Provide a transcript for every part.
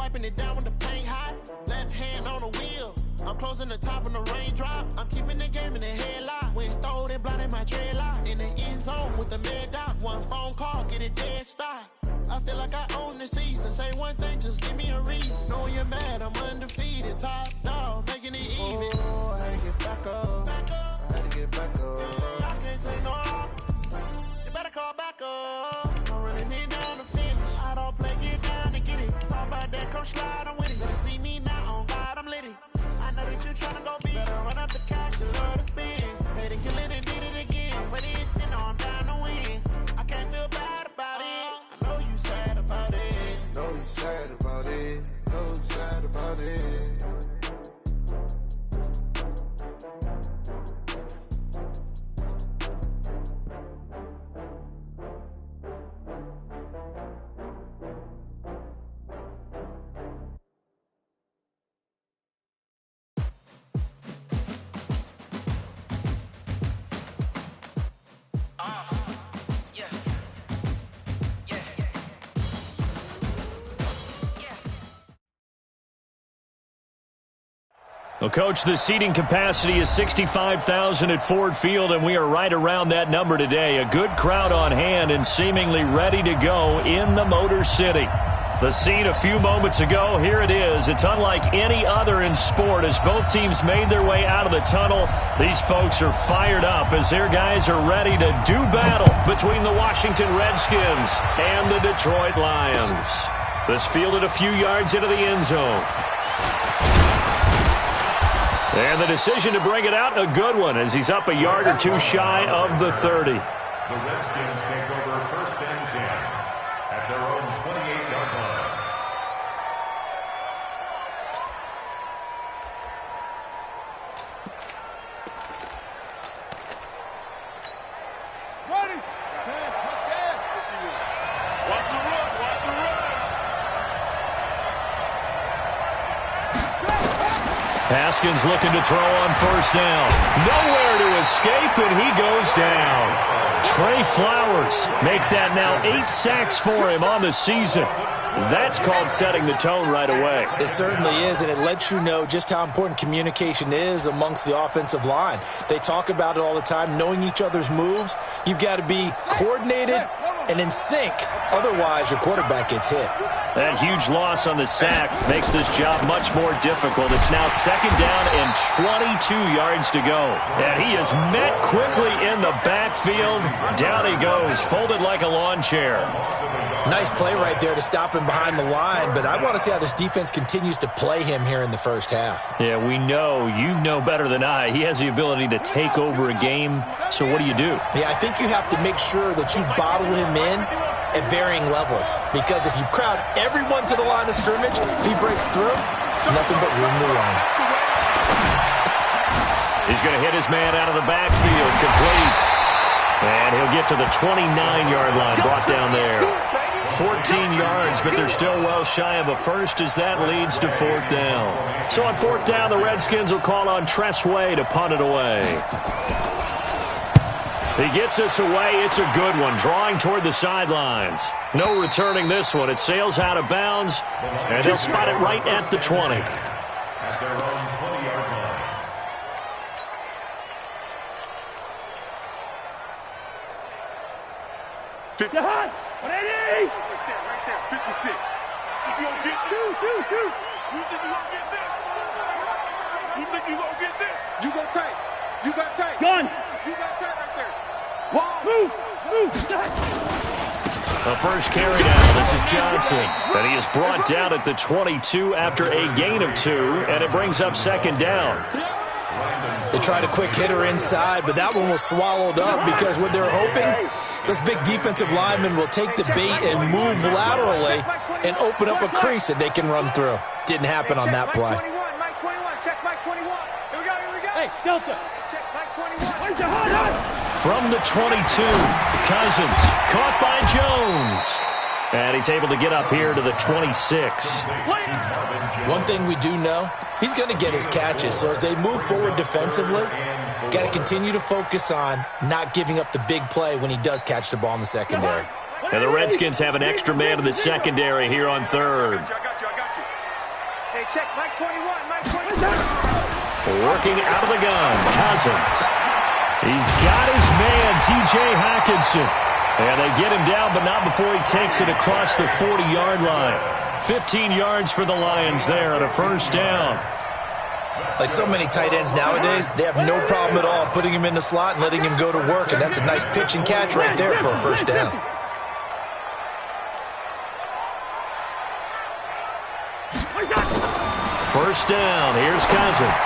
wiping it down with the paint hot. Left hand on the wheel. I'm closing the top on the raindrop. I'm keeping the game in the headlock. When throwed and blinded my dreadlock. In the end zone with the mad dot. One phone call, get it dead stop. I feel like I own the season. Say one thing, just give me a reason. Know you're mad, I'm undefeated. Top dog, making it even. Oh, I had to get back up. I had to get back up. I can't take no loss. You better call back up. I'm running it down to finish. I don't play, get down and get it. Talk about that, come slide, I'm with it. Let see me now, on God, I'm lit it. I know that you're tryna go big. Better run up the cash, you love to spend. Made it, kill it, and did it again. When it's in, I'm down to win. I can't feel bad about it. I know you sad about it. Know you sad about it. Know you sad about it. Well, Coach, the seating capacity is 65,000 at Ford Field, and we are right around that number today. A good crowd on hand and seemingly ready to go in the Motor City. The scene a few moments ago, here it is. It's unlike any other in sport as both teams made their way out of the tunnel. These folks are fired up as their guys are ready to do battle between the Washington Redskins and the Detroit Lions. This fielded a few yards into the end zone. And the decision to bring it out, a good one, as he's up a yard or two shy of the 30. The Redskins take over first and 10 at their own 28-yard line. Ready. Touchdown. Watch the run. Watch the run. Haskins looking to throw on first down. Nowhere to escape, and he goes down. Trey Flowers make that now 8 sacks for him on the season. That's called setting the tone right away. It certainly is, and it lets you know just how important communication is amongst the offensive line. They talk about it all the time, knowing each other's moves. You've got to be coordinated and in sync. Otherwise, your quarterback gets hit. That huge loss on the sack makes this job much more difficult. It's now second down and 22 yards to go. And he is met quickly in the backfield. Down he goes, folded like a lawn chair. Nice play right there to stop him behind the line, but I want to see how this defense continues to play him here in the first half. Yeah, we know. You know better than I. He has the ability to take over a game, so what do you do? Yeah, I think you have to make sure that you bottle him in at varying levels, because if you crowd everyone to the line of scrimmage, if he breaks through, nothing but room to run. He's going to hit his man out of the backfield, complete. And he'll get to the 29-yard line, brought down there. 14 yards, but they're still well shy of a first as that leads to fourth down. So on fourth down, the Redskins will call on Tress Way to punt it away. He gets us away. It's a good one, drawing toward the sidelines. No returning this one. It sails out of bounds, and they'll spot it right at the 20. At their own 20-yard line. Jahan, 180. Right there, 56. You gonna get two. You think you gonna get that? You think you gonna get that? You got tight. You got tight. Gun. You got tight right there. Move. The first carry down. This is Johnson. And he is brought down at the 22 after a gain of 2, and it brings up second down. They tried a quick hitter inside, but that one was swallowed up because what they're hoping, those big defensive linemen will take the bait and move laterally and open up a crease that they can run through. Didn't happen on that play. Mike 21. Check Mike 21. Here we go. Hey, Delta. Check Mike 21. From the 22, Cousins caught by Jones. And he's able to get up here to the 26. One thing we do know, he's going to get his catches. So as they move forward defensively, got to continue to focus on not giving up the big play when he does catch the ball in the secondary. And the Redskins have an extra man in the secondary here on third. check. Mike 21, Mike 21. Working out of the gun, Cousins. He's got his man, T.J. Hockenson. And they get him down, but not before he takes it across the 40-yard line. 15 yards for the Lions there on a first down. Like so many tight ends nowadays, they have no problem at all putting him in the slot and letting him go to work, and that's a nice pitch and catch right there for a first down. First down, here's Cousins.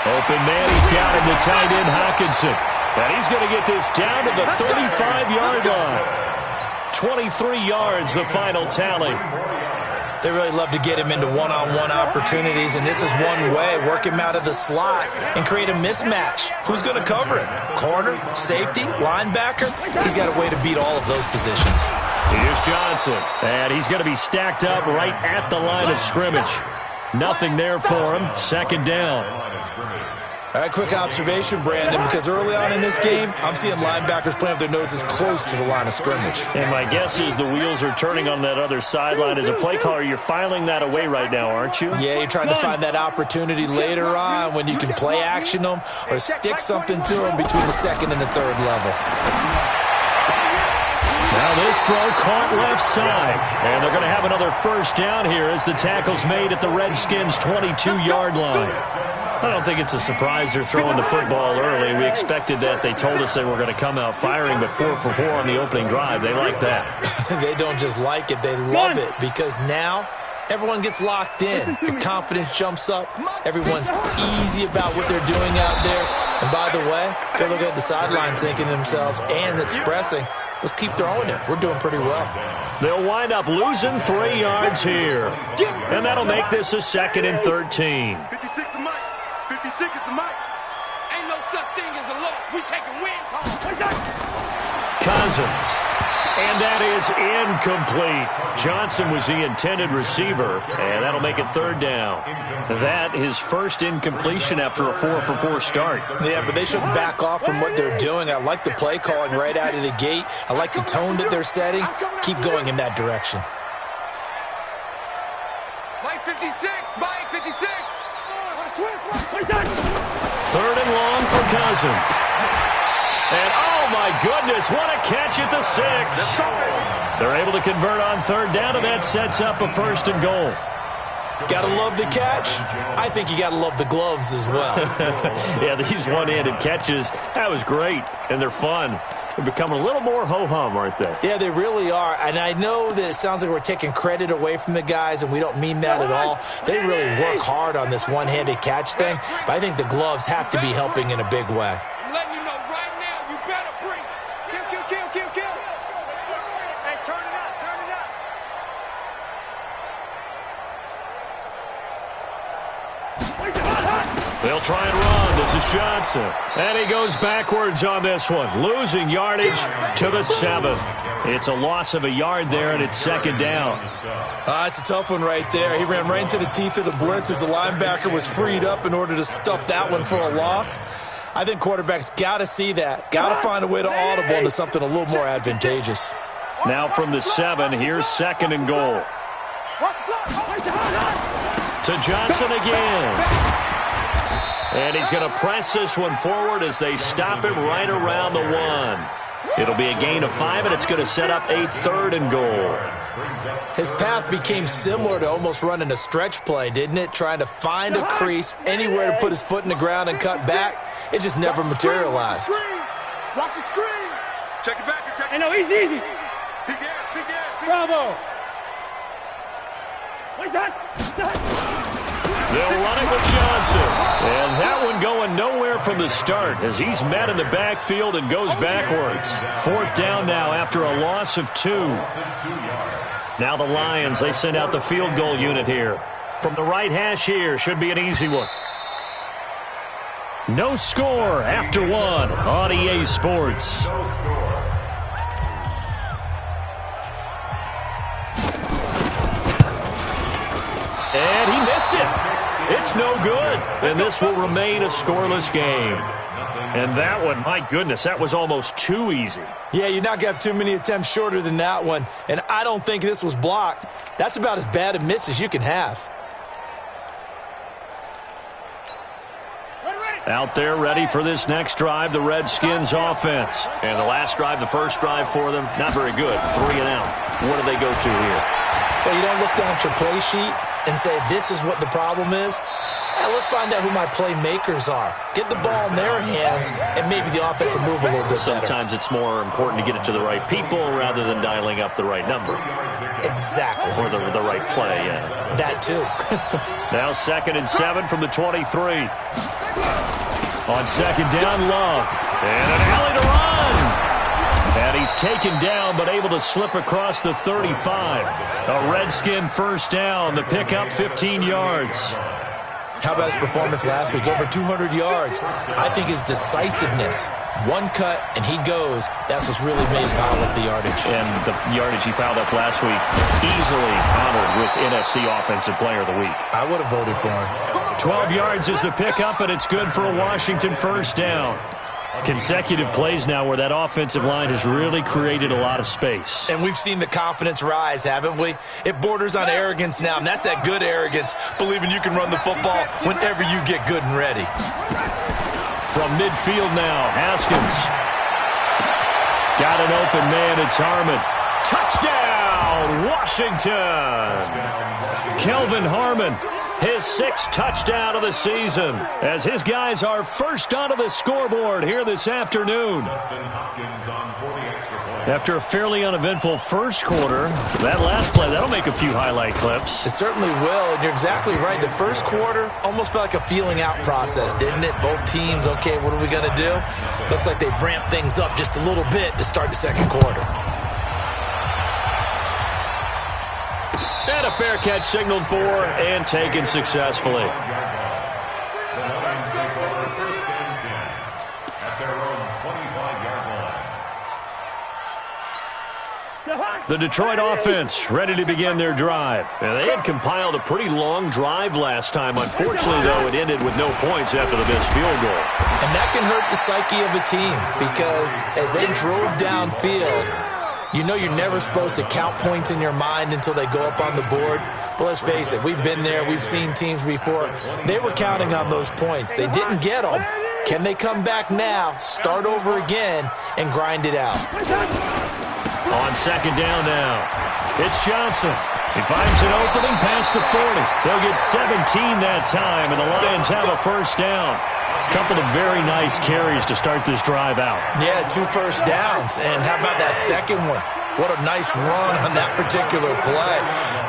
Open man, he's got him, the tight end Hockenson. And he's going to get this down to the 35-yard line. 23 yards, the final tally. They really love to get him into one-on-one opportunities, and this is one way. Work him out of the slot and create a mismatch. Who's going to cover him? Corner, safety, linebacker? He's got a way to beat all of those positions. Here's Johnson, and he's going to be stacked up right at the line of scrimmage. Nothing there for him. Second down. All right, quick observation, Brandon, because early on in this game, I'm seeing linebackers playing with their noses close to the line of scrimmage. And my guess is the wheels are turning on that other sideline. As a play caller, you're filing that away right now, aren't you? Yeah, you're trying to find that opportunity later on when you can play action them or stick something to them between the second and the third level. Now this throw caught left side. And they're going to have another first down here as the tackle's made at the Redskins' 22-yard line. I don't think it's a surprise they're throwing the football early. We expected that. They told us they were going to come out firing, but 4 for 4 on the opening drive. They like that. They don't just like it. They love it because now everyone gets locked in. Your confidence jumps up. Everyone's easy about what they're doing out there. And by the way, they look at the sideline thinking to themselves and expressing, let's keep throwing it. We're doing pretty well. They'll wind up losing 3 yards here. And that'll make this a 2nd and 13. 56 is Mike. 56 is the Mike. Ain't no such thing as a loss. We taking win calls. Cousins. And that is incomplete. Johnson was the intended receiver, and that'll make it third down. That his first incompletion after a 4 for 4 start. Yeah, but they shouldn't back off from what they're doing. I like the play calling right out of the gate. I like the tone that they're setting. Keep going in that direction. Mike 56, Mike 56. Third and long for Cousins. And oh my goodness, what a catch at the 6. They're able to convert on third down, and that sets up a 1st and goal. Gotta love the catch. I think you gotta love the gloves as well. Yeah, these one-handed catches, that was great, and they're fun. They're becoming a little more ho-hum, aren't they? Yeah, they really are. And I know that it sounds like we're taking credit away from the guys, and we don't mean that at all. They really work hard on this one-handed catch thing, but I think the gloves have to be helping in a big way. I'm letting you know right now, you better bring it. Kill. Hey, turn it up. They'll try and run. This is Johnson. And he goes backwards on this one, losing yardage to the 7. It's a loss of a yard there, and it's 2nd down. It's a tough one right there. He ran right into the teeth of the blitz as the linebacker was freed up in order to stuff that one for a loss. I think quarterbacks got to see that. Got to find a way to audible into something a little more advantageous. Now from the 7, here's 2nd and goal. To Johnson again. And he's going to press this one forward as they stop him right around the 1. It'll be a gain of 5, and it's going to set up a 3rd and goal. His path became similar to almost running a stretch play, didn't it? Trying to find a crease, anywhere to put his foot in the ground and cut back. It just never materialized. Watch the screen. Check it back. Hey, no, he's easy. Big ass. Bravo. They'll run it with Johnson. And that one going nowhere from the start as he's met in the backfield and goes backwards. 4th down now after a loss of 2. Now the Lions, they send out the field goal unit here. From the right hash here, should be an easy one. No score after 1 on EA Sports. And he missed it. It's no good, and this will remain a scoreless game. And that one, my goodness, that was almost too easy. Yeah, you're not going to have too many attempts shorter than that one, and I don't think this was blocked. That's about as bad a miss as you can have. Out there ready for this next drive, the Redskins offense. And the last drive, the first drive for them, not very good. 3 and out. What do they go to here? Well, you don't look down at your play sheet and say, this is what the problem is. Let's find out who my playmakers are. Get the ball in their hands, and maybe the offense will move a little bit better. Sometimes it's more important to get it to the right people rather than dialing up the right number. Exactly. Or the right play, yeah. That too. Now 2nd and 7 from the 23. On 2nd down, Love. And an alley to run. And he's taken down, but able to slip across the 35. A Redskin first down. The pickup, 15 yards. How about his performance last week? Over 200 yards. I think his decisiveness. One cut, and he goes. That's what's really made him pile up the yardage. And the yardage he piled up last week, easily honored with NFC Offensive Player of the Week. I would have voted for him. 12 yards is the pickup, and it's good for a Washington first down. Consecutive plays now where that offensive line has really created a lot of space. And we've seen the confidence rise, haven't we? It borders on arrogance now, and that's that good arrogance, believing you can run the football whenever you get good and ready. From midfield now, Haskins. Got an open man, it's Harmon. Touchdown, Washington! Kelvin Harmon, his 6th touchdown of the season, as his guys are first onto the scoreboard here this afternoon. After a fairly uneventful first quarter, that last play, that'll make a few highlight clips. It certainly will, and you're exactly right. The first quarter almost felt like a feeling out process, didn't it? Both teams, okay, what are we going to do? Looks like they ramped things up just a little bit to start the second quarter. And a fair catch signaled for and taken successfully. The Detroit offense ready to begin their drive. And they had compiled a pretty long drive last time. Unfortunately, though, it ended with no points after the missed field goal. And that can hurt the psyche of a team because as they drove downfield, you know you're never supposed to count points in your mind until they go up on the board. But let's face it, we've been there. We've seen teams before. They were counting on those points. They didn't get them. Can they come back now, start over again, and grind it out? On 2nd down now, it's Johnson. He finds an opening past the 40. They'll get 17 that time, and the Lions have a first down. Couple of very nice carries to start this drive out. Yeah, 2 first downs. And how about that second one? What a nice run on that particular play.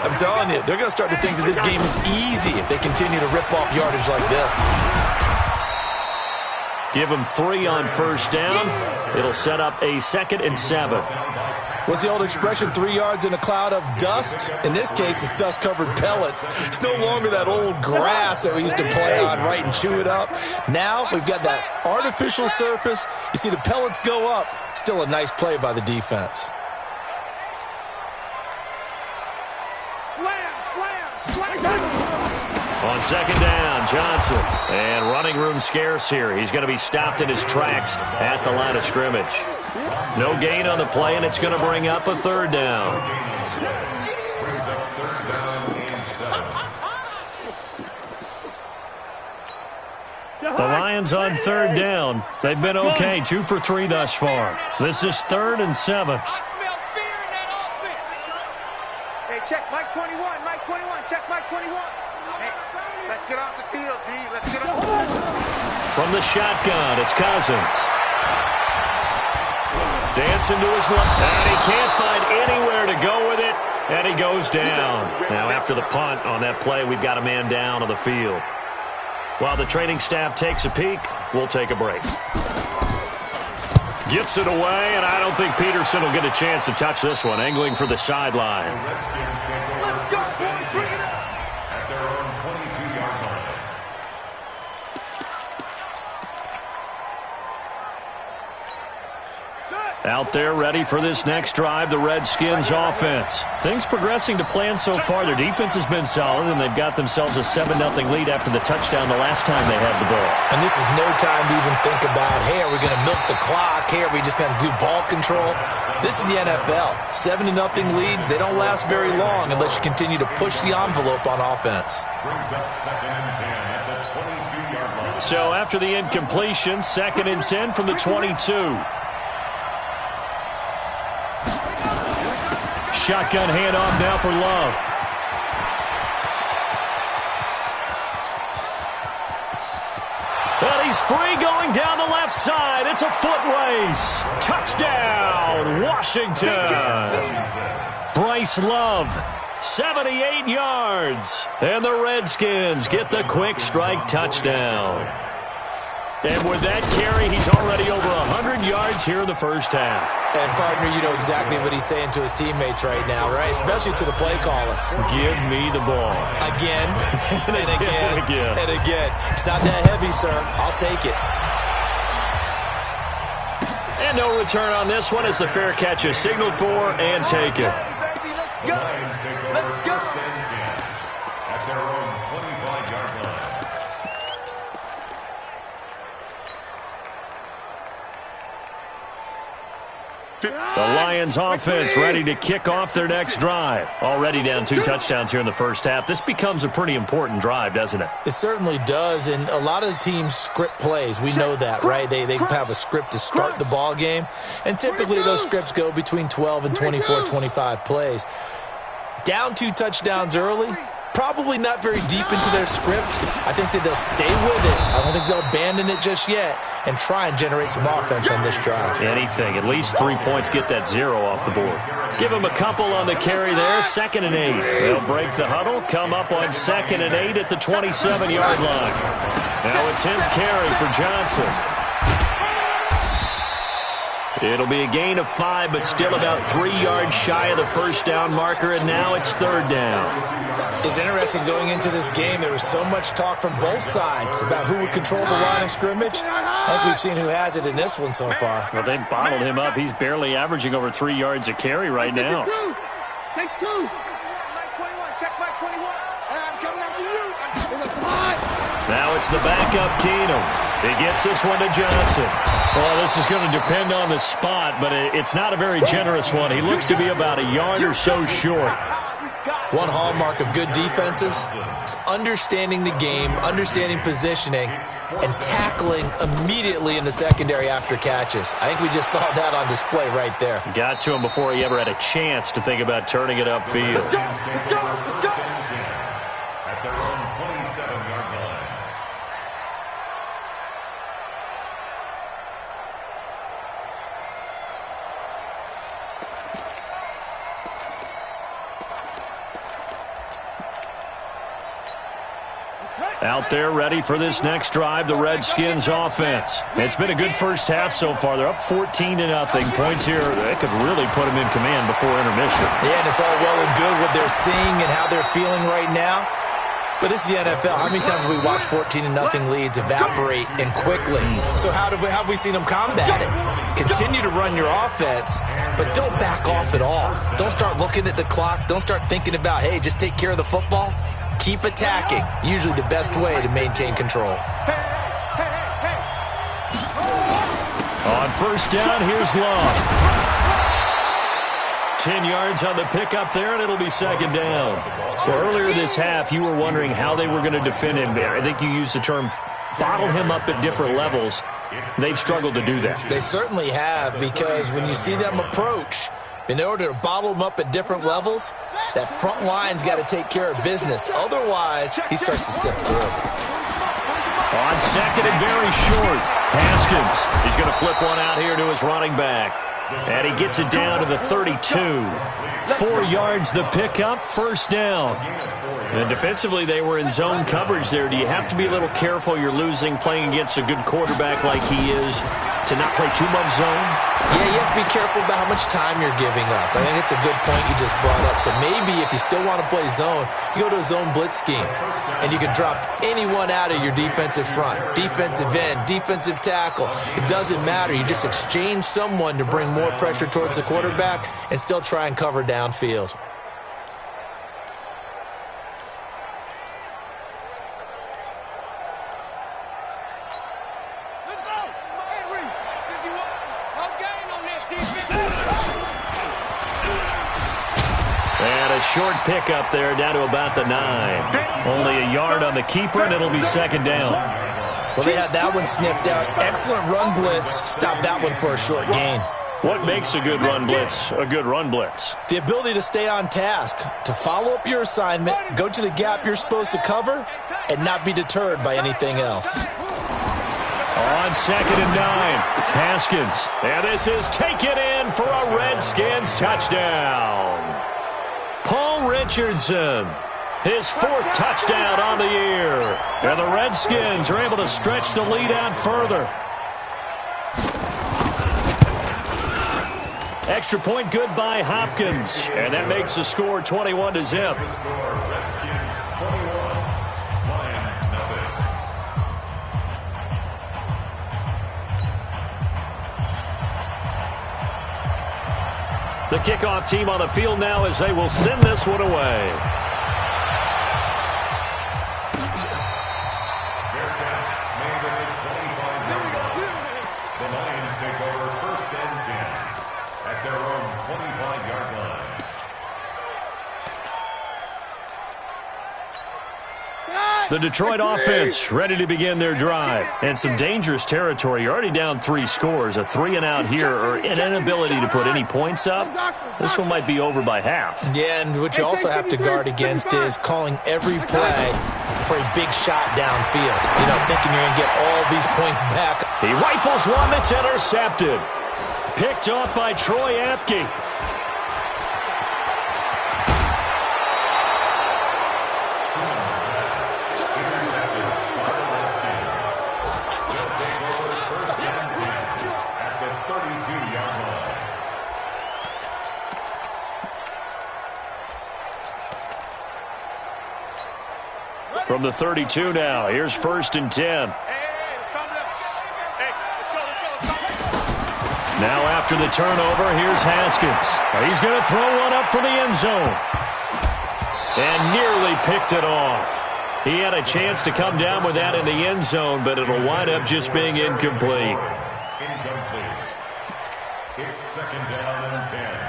I'm telling you, they're going to start to think that this game is easy if they continue to rip off yardage like this. Give them 3 on first down. It'll set up a 2nd and 7. What's the old expression, 3 yards in a cloud of dust? In this case, it's dust-covered pellets. It's no longer that old grass that we used to play on, right, and chew it up. Now we've got that artificial surface. You see the pellets go up. Still a nice play by the defense. On 2nd down, Johnson. And running room scarce here. He's going to be stopped in his tracks at the line of scrimmage. No gain on the play, and it's going to bring up a 3rd down. The Lions on 3rd down. They've been okay, 2 for 3 thus far. This is 3rd and 7. I smell fear in that offense. Hey, check Mike 21, Mike 21, check Mike 21. Hey, let's get off the field, D. Let's get off. From the shotgun, it's Cousins. Dancing to his left, and he can't find anywhere to go with it, and he goes down. Now, after the punt on that play, we've got a man down on the field. While the training staff takes a peek, we'll take a break. Gets it away, and I don't think Peterson will get a chance to touch this one, angling for the sideline. Let's go, boys, bring it up. At their own 22-yard line. Out there ready for this next drive, the Redskins offense. Things progressing to plan so far. Their defense has been solid, and they've got themselves a 7-0 lead after the touchdown the last time they had the ball. And this is no time to even think about, hey, are we going to milk the clock? Hey, are we just going to do ball control? This is the NFL. 7-0 leads, they don't last very long unless you continue to push the envelope on offense. Brings up 2nd and 10 at the 22-yard line. So after the incompletion, 2nd and 10 from the 22. Shotgun handoff now for Love. Well, he's free going down the left side. It's a foot race. Touchdown, Washington. Bryce Love, 78 yards. And the Redskins get the quick strike touchdown. And with that carry, he's already over 100 yards here in the first half. And, partner, you know exactly what he's saying to his teammates right now, right? Especially to the play caller. Give me the ball. Again, and again, and again. It's not that heavy, sir. I'll take it. And no return on this one as the fair catch is signaled for and taken. The Lions take over 1st and 10 at their own 25-yard line. The Lions offense ready to kick off their next drive. Already down 2 touchdowns here in the first half. This becomes a pretty important drive, doesn't it? It certainly does, and a lot of the teams script plays. We know that, right? They have a script to start the ball game, and typically those scripts go between 12 and 24, 25 plays. Down 2 touchdowns early, probably not very deep into their script. I think that they'll stay with it. I don't think they'll abandon it just yet and try and generate some offense on this drive. Anything. At least 3 points, get that 0 off the board. Give them a couple on the carry there. 2nd and 8. They'll break the huddle, come up on 2nd and 8 at the 27-yard line. Now a 10th carry for Johnson. It'll be a gain of 5, but still about 3 yards shy of the first down marker, and now it's 3rd down. It's interesting going into this game. There was so much talk from both sides about who would control the line of scrimmage. I think we've seen who has it in this one so far. Well, they've bottled him up. He's barely averaging over 3 yards a carry right now. Take 2. Mike 21. Check Mike 21. I'm coming after you. Now it's the backup Keenum. He gets this one to Johnson. Well, this is going to depend on the spot, but it's not a very generous one. He looks to be about a yard or so short. One hallmark of good defenses is understanding the game, understanding positioning, and tackling immediately in the secondary after catches. I think we just saw that on display right there. Got to him before he ever had a chance to think about turning it upfield. At their own 27-yard line. Out there ready for this next drive, the Redskins offense. It's been a good first half so far. They're up 14-0. Points here, they could really put them in command before intermission. Yeah, and it's all well and good what they're seeing and how they're feeling right now. But this is the NFL. How many times have we watched 14-0 leads evaporate and quickly? So how have we seen them combat it? Continue to run your offense, but don't back off at all. Don't start looking at the clock. Don't start thinking about, hey, just take care of the football. Keep attacking. Usually the best way to maintain control. On first down, here's Love. 10 yards on the pickup there, and it'll be 2nd down. Well, earlier this half, you were wondering how they were going to defend him there. I think you used the term bottle him up at different levels. They've struggled to do that. They certainly have, because when you see them approach, in order to bottle him up at different levels, that front line's got to take care of business. Otherwise, he starts to slip through. On 2nd and very short, Haskins. He's going to flip one out here to his running back. And he gets it down to the 32. 4 yards the pickup, first down. And defensively, they were in zone coverage there. Do you have to be a little careful? You're losing, playing against a good quarterback like he is, to not play too much zone? Yeah, you have to be careful about how much time you're giving up. I think it's a good point you just brought up. So maybe if you still want to play zone, you go to a zone blitz scheme, and you can drop anyone out of your defensive front, defensive end, defensive tackle. It doesn't matter. You just exchange someone to bring more pressure towards the quarterback and still try and cover downfield. Short pickup there down to about the 9. Only a yard on the keeper, and it'll be 2nd down. Well, they had that one sniffed out. Excellent run blitz. Stop that one for a short gain. What makes a good run blitz a good run blitz? The ability to stay on task, to follow up your assignment, go to the gap you're supposed to cover, and not be deterred by anything else. On 2nd and 9, Haskins. And this is taken in for a Redskins touchdown. Paul Richardson, his 4th touchdown on the year. And the Redskins are able to stretch the lead out further. Extra point good by Hopkins. And that makes the score 21-0. The kickoff team on the field now as they will send this one away. The Lions take over 1st and 10 at their own 25-yard line. The Detroit offense ready to begin their drive. And some dangerous territory. You're already down 3 scores. A 3-and-out here or an inability to put any points up. This one might be over by half. Yeah, and what you also have to guard against is calling every play for a big shot downfield. You know, thinking you're going to get all these points back. He rifles one that's intercepted. Picked off by Troy Apke. From the 32 now, here's 1st and 10. Now after the turnover, here's Haskins. He's going to throw one up for the end zone. And nearly picked it off. He had a chance to come down with that in the end zone, but it'll wind up just being incomplete. It's 2nd down and 10.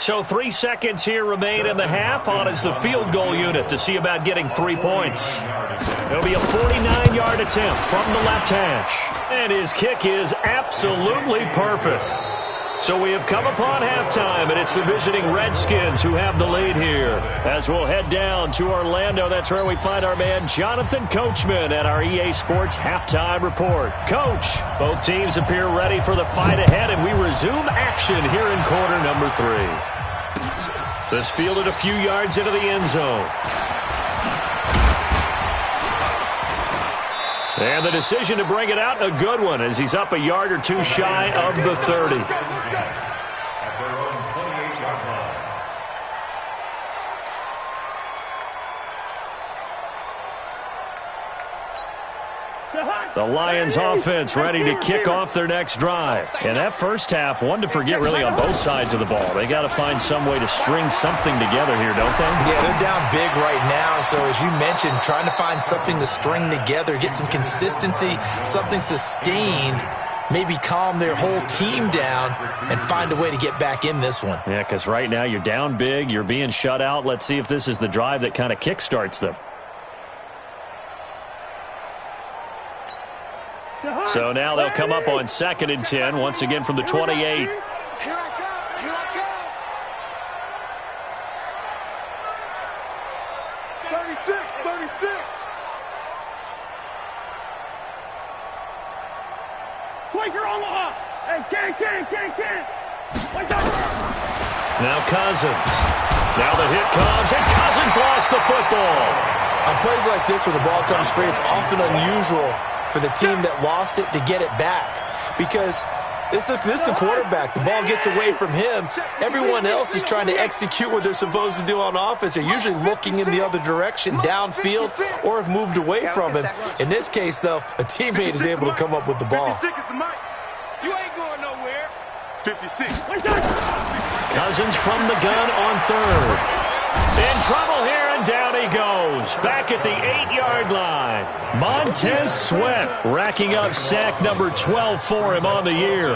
So 3 seconds here remain in the half. On is the field goal unit to see about getting 3 points. It'll be a 49-yard attempt from the left hash. And his kick is absolutely perfect. So we have come upon halftime, and it's the visiting Redskins who have the lead here. As we'll head down to Orlando, that's where we find our man Jonathan Coachman at our EA Sports Halftime Report. Coach, both teams appear ready for the fight ahead, and we resume action here in quarter number 3. This fielded a few yards into the end zone. And the decision to bring it out, a good one, as he's up a yard or 2 shy of the 30. At their own 28-yard line. The Lions offense ready to kick off their next drive. And that first half, one to forget really on both sides of the ball. They got to find some way to string something together here, don't they? Yeah, they're down big right now. So as you mentioned, trying to find something to string together, get some consistency, something sustained, maybe calm their whole team down and find a way to get back in this one. Yeah, because right now you're down big, you're being shut out. Let's see if this is the drive that kind of kickstarts them. So now they'll come up on 2nd and 10, once again from the 28. Here I come. Here I come. 36. Quaker Omaha. Hey, can't. Now Cousins. Now the hit comes, and Cousins lost the football. On plays like this where the ball comes free, it's often unusual for the team that lost it to get it back, because this is the quarterback. The ball gets away from him. Everyone else is trying to execute what they're supposed to do on offense. They're usually looking in the other direction, downfield, or have moved away from him. In this case, though, a teammate is able to come up with the ball. You ain't going nowhere. 56. Cousins from the gun on 3rd. In trouble here, and down he goes. Back at the 8-yard line. Montez Sweat racking up sack number 12 for him on the year.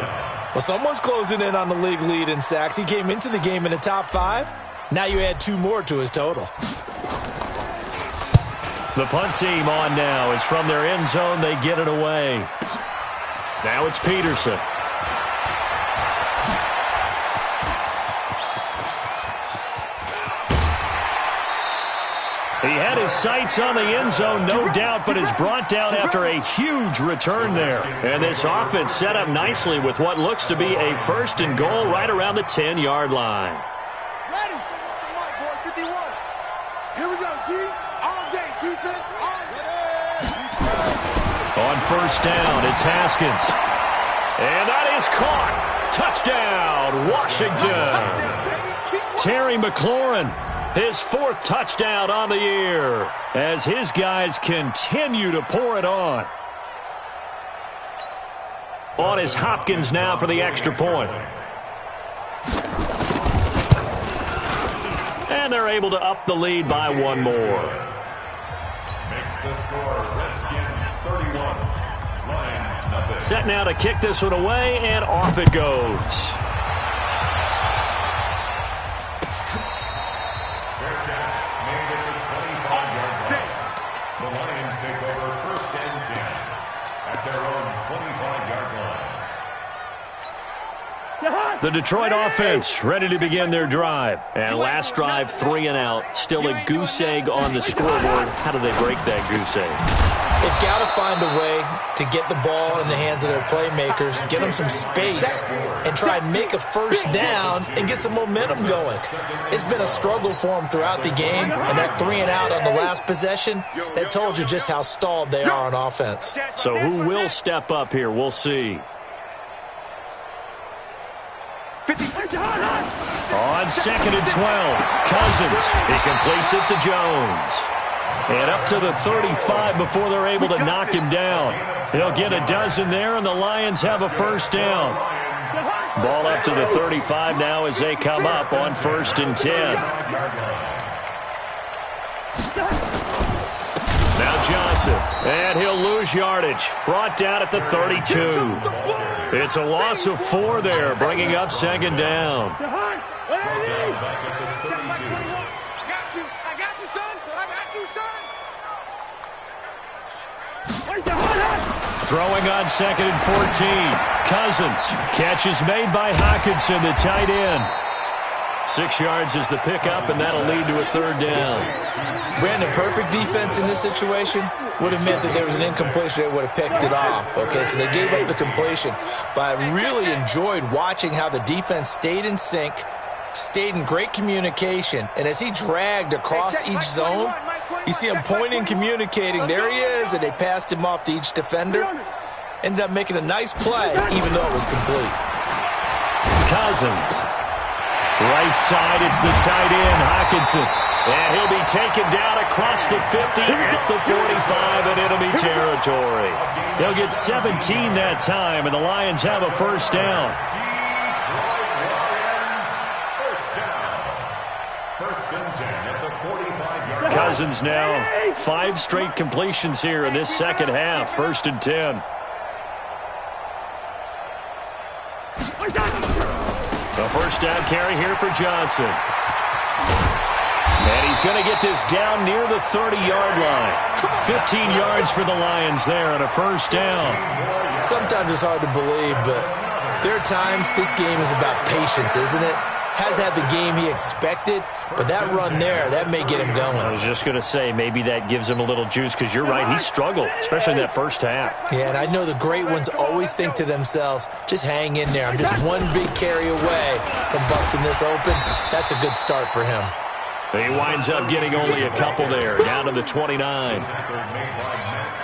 Well, someone's closing in on the league lead in sacks. He came into the game in the top 5. Now you add 2 more to his total. The punt team on now as from their end zone they get it away. Now it's Peterson. He had his sights on the end zone, no doubt, but is brought down after a huge return there. And this offense set up nicely with what looks to be a 1st and goal right around the 10-yard line. Ready? 51. Here we go, D. All day. Defense all day. On 1st down, it's Haskins. And that is caught. Touchdown, Washington. Terry McLaurin. His 4th touchdown on the year as his guys continue to pour it on. On is Hopkins now for the extra point. And they're able to up the lead by 1 more. Makes the score Redskins 31, Lions nothing. Set now to kick this one away, and off it goes. The Detroit offense ready to begin their drive. And last drive, 3 and out. Still a goose egg on the scoreboard. How do they break that goose egg? They've got to find a way to get the ball in the hands of their playmakers, get them some space, and try and make a 1st down and get some momentum going. It's been a struggle for them throughout the game, and that 3 and out on the last possession, that told you just how stalled they are on offense. So who will step up here? We'll see. On 2nd and 12, Cousins. He completes it to Jones. And up to the 35 before they're able to knock him down. He'll get a dozen there, and the Lions have a 1st down. Ball up to the 35 now as they come up on 1st and 10. Now Johnson, and he'll lose yardage. Brought down at the 32. It's a loss of 4 there, bringing up 2nd down. Throwing on 2nd and 14. Cousins. Catch is made by Hawkinson, the tight end. 6 yards is the pickup, and that'll lead to a 3rd down. Brandon, perfect defense in this situation would have meant that there was an incompletion. They would have picked it off. Okay, so they gave up the completion. But I really enjoyed watching how the defense stayed in sync, stayed in great communication, and as he dragged across each zone, you see him pointing, communicating. There he is, and they passed him off to each defender. Ended up making a nice play, even though it was complete. Cousins. Right side, it's the tight end, Hawkinson. And he'll be taken down across the 50 at the 45 in enemy territory. They'll get 17 that time, and the Lions have a 1st down. Cousins now 5 straight completions here in this 2nd half. 1st and 10. A 1st down carry here for Johnson. And he's going to get this down near the 30-yard line. 15 yards for the Lions there on a 1st down. Sometimes it's hard to believe, but there are times this game is about patience, isn't it? Has had the game he expected, but that run there, that may get him going. I was just going to say, maybe that gives him a little juice, because you're right, he struggled, especially in that 1st half. Yeah, and I know the great ones always think to themselves, just hang in there. I'm just one big carry away from busting this open. That's a good start for him. He winds up getting only a couple there, down to the 29.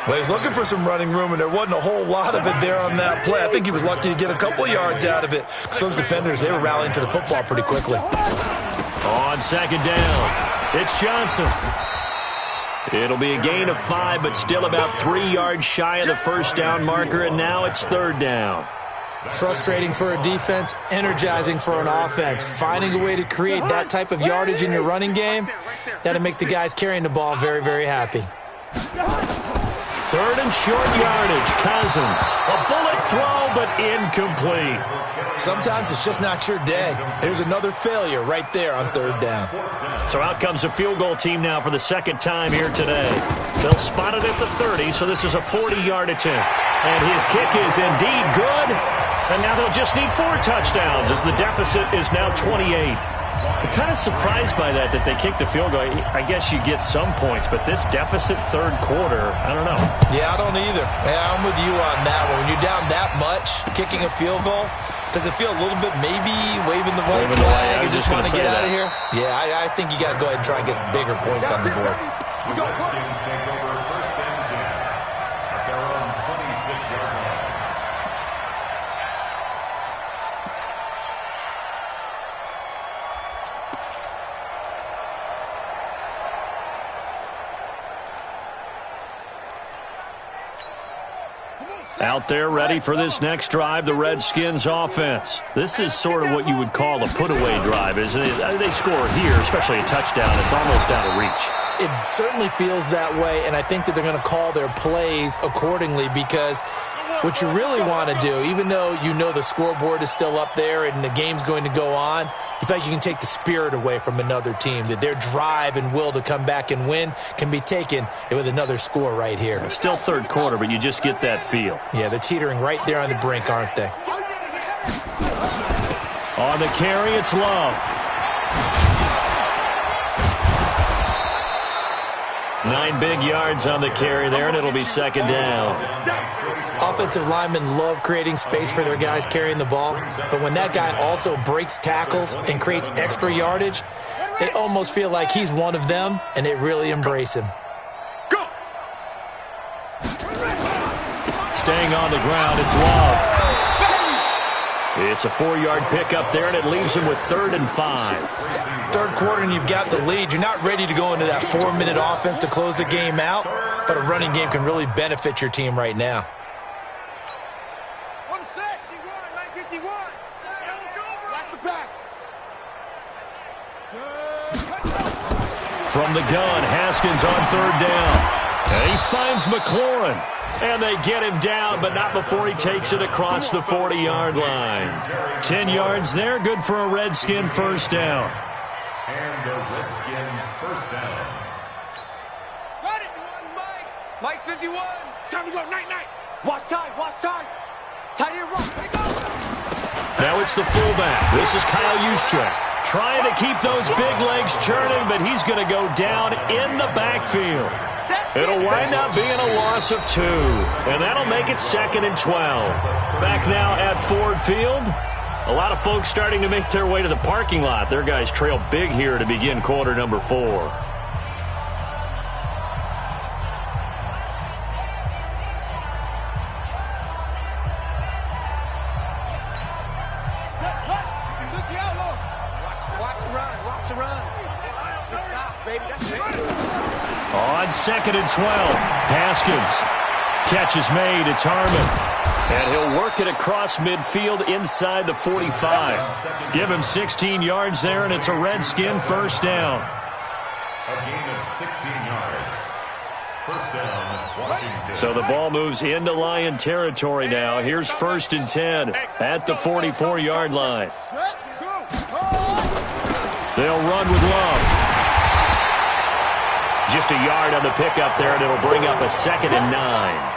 Well, he was looking for some running room, and there wasn't a whole lot of it there on that play. I think he was lucky to get a couple of yards out of it. So those defenders, they were rallying to the football pretty quickly. On 2nd down, it's Johnson. It'll be a gain of 5, but still about 3 yards shy of the 1st down marker, and now it's 3rd down. Frustrating for a defense, energizing for an offense. Finding a way to create that type of yardage in your running game, that'll make the guys carrying the ball very, very happy. Third and short yardage. Cousins. A bullet throw, but incomplete. Sometimes it's just not your day. There's another failure right there on third down. So out comes a field goal team now for the second time here today. They'll spot it at the 30, so this is a 40-yard attempt. And his kick is indeed good. And now they'll just need 4 touchdowns as the deficit is now 28. I'm kind of surprised by that they kicked the field goal. I guess you get some points, but this deficit third quarter, I don't know. Yeah, I don't either. Yeah, I'm with you on that one. When you're down that much, kicking a field goal, does it feel a little bit maybe waving the white flag and just want to get out of here? Yeah, I think you got to go ahead and try and get some bigger points on the board. The Redskins take over first and 10 at their own 26-yard line. Out there ready for this next drive, the Redskins offense. This is sort of what you would call a put-away drive, isn't it? They score here, especially a touchdown. It's almost out of reach. It certainly feels that way, and I think that they're going to call their plays accordingly because what you really want to do, even though you know the scoreboard is still up there and the game's going to go on, you feel like you can take the spirit away from another team, that their drive and will to come back and win can be taken with another score right here. It's still third quarter, but you just get that feel. Yeah, they're teetering right there on the brink, aren't they? On the carry, it's Love. 9 big yards on the carry there, and it'll be second down. Offensive linemen love creating space for their guys carrying the ball, but when that guy also breaks tackles and creates extra yardage, they almost feel like he's one of them, and they really embrace him. Go! Staying on the ground, it's Love. It's a 4-yard pickup there, and it leaves him with 3rd and 5. Third quarter, and you've got the lead. You're not ready to go into that 4-minute offense to close the game out, but a running game can really benefit your team right now. From the gun, Haskins on 3rd down. And he finds McLaurin. And they get him down, but not before he takes it across the 40-yard line. 10 yards there, good for a Redskin first down. And a Redskin first down. Got it! Mike 51. Time to go, night. Watch time. Tight end run. Let it go. Now it's the fullback. This is Kyle Juszczyk. Trying to keep those big legs churning, but he's going to go down in the backfield. It'll wind up being a loss of 2, and that'll make it 2nd and 12. Back now at Ford Field. A lot of folks starting to make their way to the parking lot. Their guys trail big here to begin quarter number 4. On 2nd and 12, Haskins. Catch is made, it's Harmon. And he'll work it across midfield inside the 45. Give him 16 yards there, and it's a Redskin first down. A gain of 16 yards. First down, Washington. So the ball moves into Lion territory now. Here's 1st and 10 at the 44-yard line. They'll run with Love. Just a yard on the pickup there, and it'll bring up a 2nd and 9.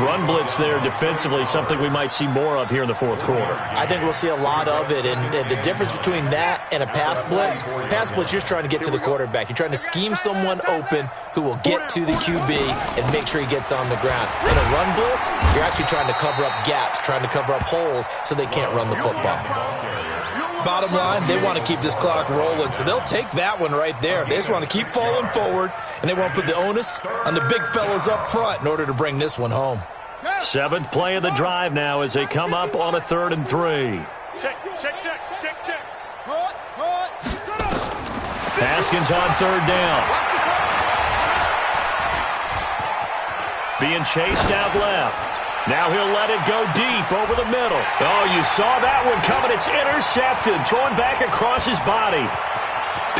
Run blitz there defensively, something we might see more of here in the fourth quarter. I think we'll see a lot of it, and the difference between that and a pass blitz, you're just trying to get to the quarterback. You're trying to scheme someone open who will get to the QB and make sure he gets on the ground. In a run blitz, you're actually trying to cover up gaps, trying to cover up holes so they can't run the football. Bottom line, they want to keep this clock rolling, so they'll take that one right there. They just want to keep falling forward, and they want to put the onus on the big fellas up front in order to bring this one home. 7th play of the drive now as they come up on a 3rd and 3. Check. Haskins on 3rd down. Being chased out left. Now he'll let it go deep over the middle. Oh, you saw that one coming. It's intercepted. Thrown back across his body.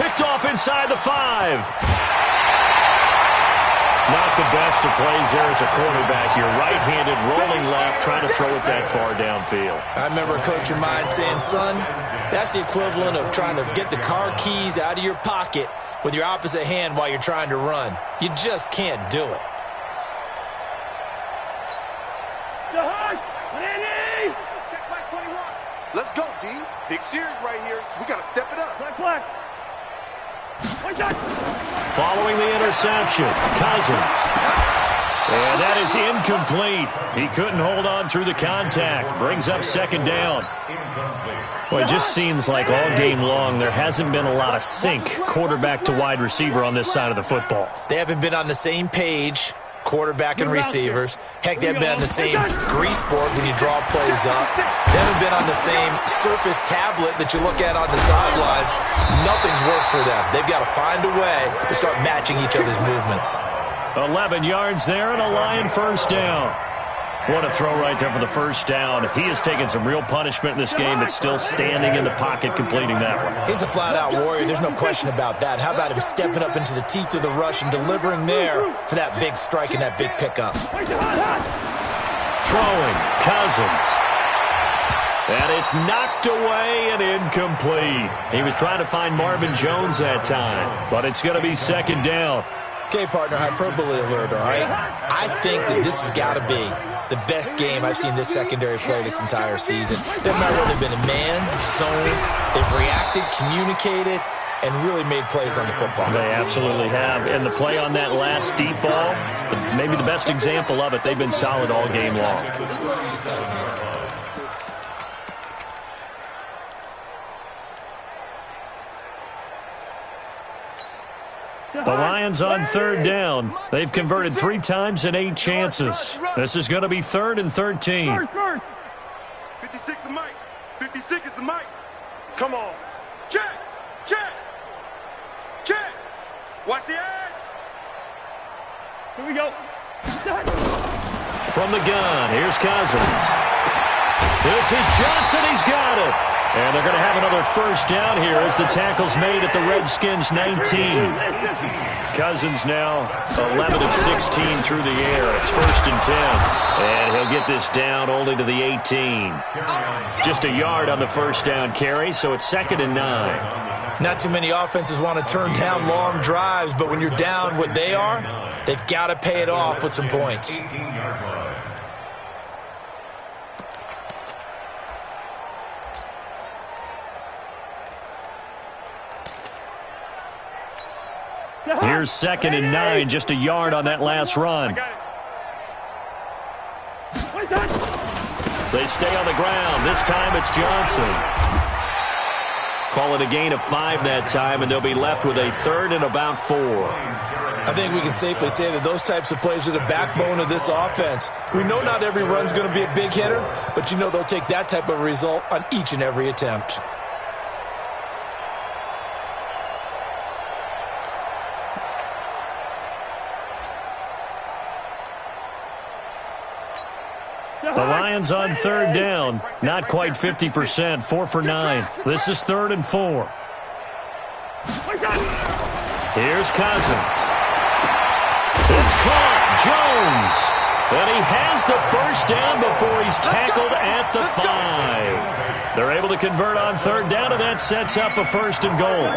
Picked off inside the 5. Not the best of plays there as a quarterback. You're right-handed, rolling left, trying to throw it that far downfield. I remember a coach of mine saying, son, that's the equivalent of trying to get the car keys out of your pocket with your opposite hand while you're trying to run. You just can't do it. Check my 21. Let's go, D. Big series right here. We got to step it up. Black. Following the interception, Cousins. And that is incomplete. He couldn't hold on through the contact. Brings up second down. Well, it just seems like all game long there hasn't been a lot of sync quarterback to wide receiver on this side of the football. They haven't been on the same page, quarterback and receivers. Heck, they haven't been on the same grease board when you draw plays up. They haven't been on the same surface tablet that you look at on the sidelines. Nothing's worked for them. They've got to find a way to start matching each other's movements. 11 yards there and a Lion first down. What a throw right there for the first down. He has taken some real punishment in this game, but still standing in the pocket completing that one. He's a flat-out warrior. There's no question about that. How about him stepping up into the teeth of the rush and delivering there for that big strike and that big pickup? Throwing, Cousins. And it's knocked away and incomplete. He was trying to find Marvin Jones that time, but it's going to be second down. Okay, partner, hyperbole alert, all right? I think that this has got to be the best game I've seen this secondary play this entire season. Doesn't matter whether they've been a man, zone, they've reacted, communicated, and really made plays on the football. They absolutely have. And the play on that last deep ball, maybe the best example of it, they've been solid all game long. The Lions on third down. They've converted 3 times in 8 chances. This is going to be 3rd and 13. 56 is Mike. 56 is the Mike. Come on. Check. Watch the edge. Here we go. From the gun, here's Cousins. This is Johnson. He's got it. And they're going to have another first down here as the tackle's made at the Redskins' 19. Cousins now 11 of 16 through the air. It's 1st and 10. And he'll get this down only to the 18. Just a yard on the first down carry, so it's 2nd and 9. Not too many offenses want to turn down long drives, but when you're down what they are, they've got to pay it off with some points. Here's 2nd and 9, just a yard on that last run. They stay on the ground. This time it's Johnson. Call it a gain of 5 that time, and they'll be left with a 3rd and about 4. I think we can safely say that those types of plays are the backbone of this offense. We know not every run's going to be a big hitter, but you know they'll take that type of result on each and every attempt. The Lions on third down. Not quite 50%. 4 for 9. This is 3rd and 4. Here's Cousins. It's caught. Jones. And he has the first down before he's tackled at the 5. They're able to convert on third down, and that sets up a 1st and goal.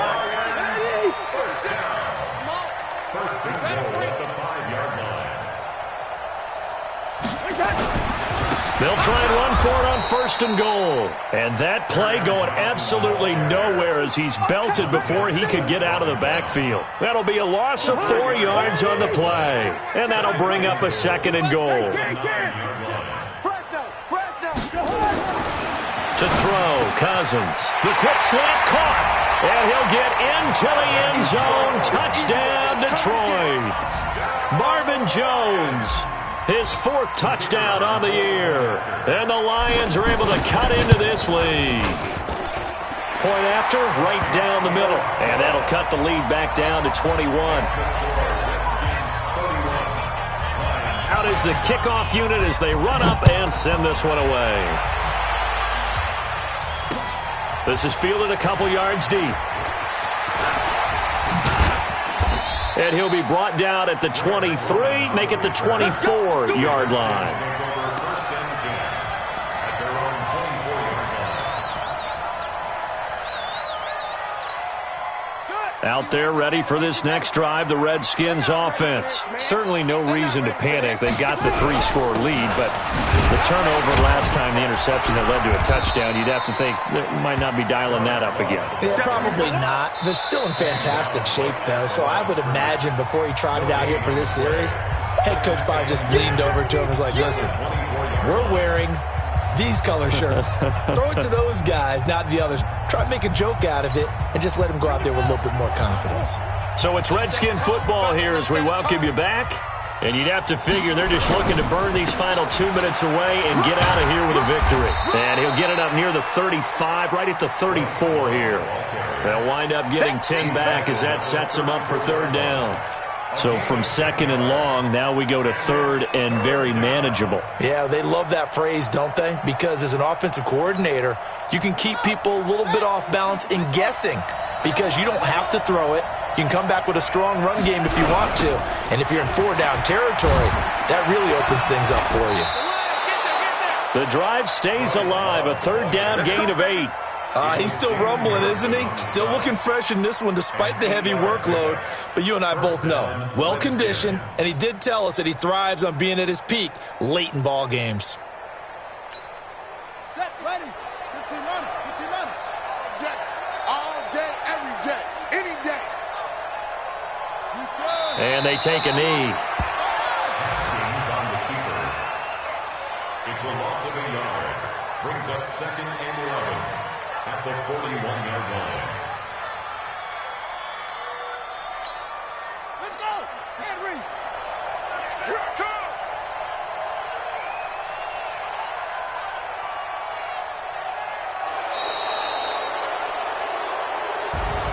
They'll try and run for it on 1st and goal. And that play going absolutely nowhere as he's belted before he could get out of the backfield. That'll be a loss of 4 yards on the play. And that'll bring up a 2nd and goal. To throw, Cousins. The quick slant caught. And he'll get into the end zone. Touchdown, Detroit. Marvin Jones. His 4th touchdown on the year. And the Lions are able to cut into this lead. Point after, right down the middle. And that'll cut the lead back down to 21. Out is the kickoff unit as they run up and send this one away. This is fielded a couple yards deep. And he'll be brought down at the 23, make it the 24-yard line. Out there ready for this next drive, the Redskins offense. Certainly no reason to panic. They've got the 3-score lead, but the turnover last time, the interception that led to a touchdown, you'd have to think they might not be dialing that up again. Yeah, probably not. They're still in fantastic shape, though, so I would imagine before he trotted out here for this series, head coach probably just leaned over to him and was like, listen, we're wearing these color shirts. Throw it to those guys, not the others. Try to make a joke out of it and just let him go out there with a little bit more confidence. So it's Redskin football here as we welcome you back. And you'd have to figure they're just looking to burn these final 2 minutes away and get out of here with a victory. And he'll get it up near the 35, right at the 34 here. They'll wind up getting 10 back as that sets them up for third down. So from second and long, now we go to third and very manageable. Yeah, they love that phrase, don't they? Because as an offensive coordinator, you can keep people a little bit off balance and guessing because you don't have to throw it. You can come back with a strong run game if you want to. And if you're in 4-down territory, that really opens things up for you. The drive stays alive, a third down gain of 8. He's still rumbling, isn't he? Still looking fresh in this one despite the heavy workload. But you and I both know, well-conditioned, and he did tell us that he thrives on being at his peak late in ball games. Set, ready, 15 running. All day, every day, any day. And they take a knee. On the keeper. It's a loss of a yard. Brings up second and 11. At the 41-yard line. Let's go! Henry! Here it comes!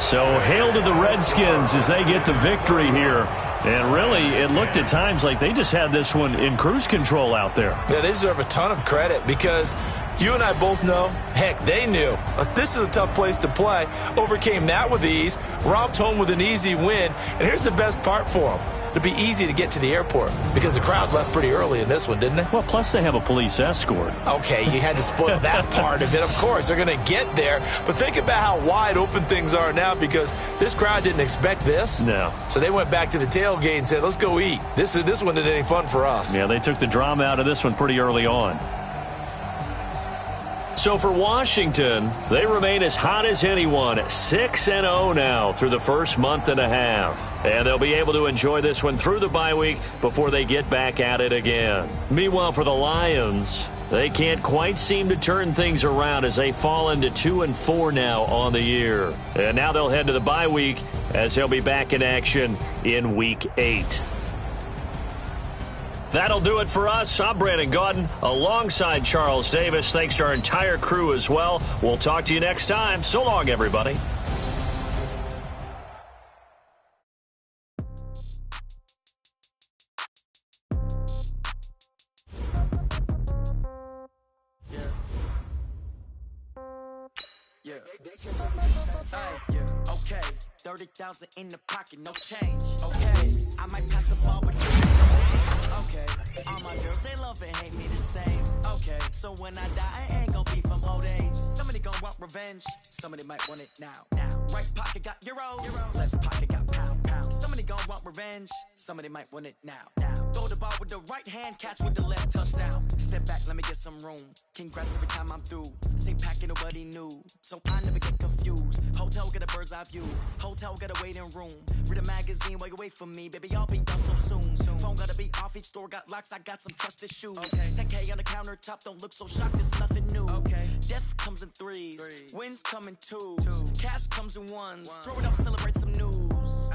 So hail to the Redskins as they get the victory here. And really, it looked at times like they just had this one in cruise control out there. Yeah, they deserve a ton of credit because you and I both know, heck, they knew. This is a tough place to play. Overcame that with ease, romped home with an easy win. And here's the best part for them. It'd be easy to get to the airport because the crowd left pretty early in this one, didn't they? Well, plus they have a police escort. Okay, you had to spoil that part of it. Of course, they're going to get there. But think about how wide open things are now because this crowd didn't expect this. No. So they went back to the tailgate and said, let's go eat. This one isn't any fun for us. Yeah, they took the drama out of this one pretty early on. So for Washington, they remain as hot as anyone, 6-0 now through the first month and a half. And they'll be able to enjoy this one through the bye week before they get back at it again. Meanwhile, for the Lions, they can't quite seem to turn things around as they fall into 2-4 now on the year. And now they'll head to the bye week as they'll be back in action in Week 8. That'll do it for us. I'm Brandon Gaudin alongside Charles Davis. Thanks to our entire crew as well. We'll talk to you next time. So long, everybody. Okay, 30,000 in the pocket, no change. Okay, I might pass the ball, but okay, all my girls, they love and hate me the same. Okay, so when I die, I ain't gonna be from old age. Somebody gonna want revenge, somebody might want it now. Right pocket got euros, left pocket got pound. Somebody gonna want revenge, somebody might want it now. Throw the ball with the right hand, catch with the left, touchdown. Step back, let me get some room. Congrats every time I'm through. Stay packing, nobody new, so I never get confused. Hotel get a bird's eye view, hotel got a waiting room. Read a magazine while you wait for me, baby, I'll be done so soon. Phone gotta be off, each store got locks, I got some trusted shoes. 10K on the countertop, don't look so shocked, it's nothing new. Death comes in threes, wins come in twos, cash comes in ones. Throw it up, celebrate some news.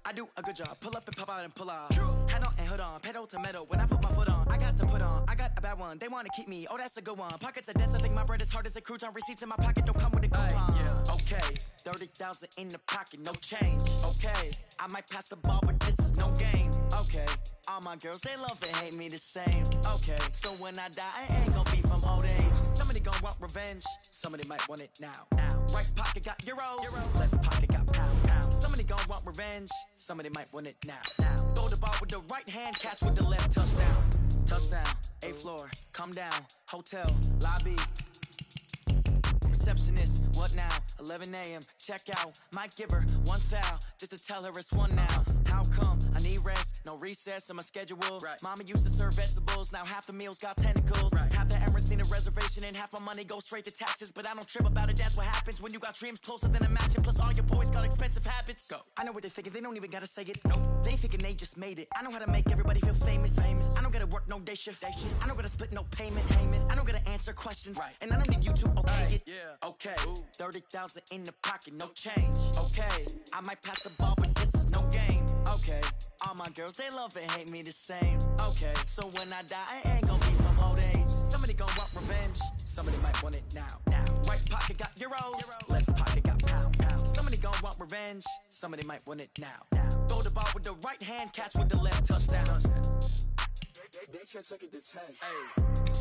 I do a good job, pull up and pop out and pull out. Head on and hood on, pedal to metal. When I put my foot on, I got to put on. I got a bad one, they wanna keep me. Oh, that's a good one. Pockets are dense, I think my bread is hard as a crouton. Receipts in my pocket don't come with a coupon. Okay, 30,000 in the pocket, no change. Okay, I might pass the ball, but this is no game. Okay, all my girls, they love and hate me the same. Okay, so when I die, I ain't gonna be from old age. Somebody gonna want revenge, somebody might want it now. Right pocket got euros, left pocket got pound. Somebody gon' want revenge. Somebody might want it now. Throw the ball with the right hand, catch with the left. Touchdown. Touchdown. 8th floor. Come down. Hotel. Lobby. Receptionist, what now? 11 a.m. Check out. Might give her one foul just to tell her it's one now. How come? I need rest. No recess in my schedule. Right. Mama used to serve vegetables. Now half the meals got tentacles. Right. Half the errands need a reservation and half my money goes straight to taxes. But I don't trip about it. That's what happens when you got dreams closer than a match. Plus all your boys got expensive habits. Go. I know what they're thinking. They don't even gotta say it. Nope. They thinking they just made it. I know how to make everybody feel famous. I don't gotta work no day shift. I don't gotta split no payment. I don't gotta answer questions. Right. And I don't need you to okay it. Yeah. Okay, 30,000 in the pocket, no change. Okay, I might pass the ball, but this is no game. Okay, all my girls, they love and hate me the same. Okay, so when I die, I ain't gon' be from old age. Somebody gon' want revenge. Somebody might want it now. Right pocket got euros, left pocket got pound. Somebody gon' want revenge. Somebody might want it now. Throw the ball with the right hand, catch with the left. Touchdown. They can't take it to 10. Hey,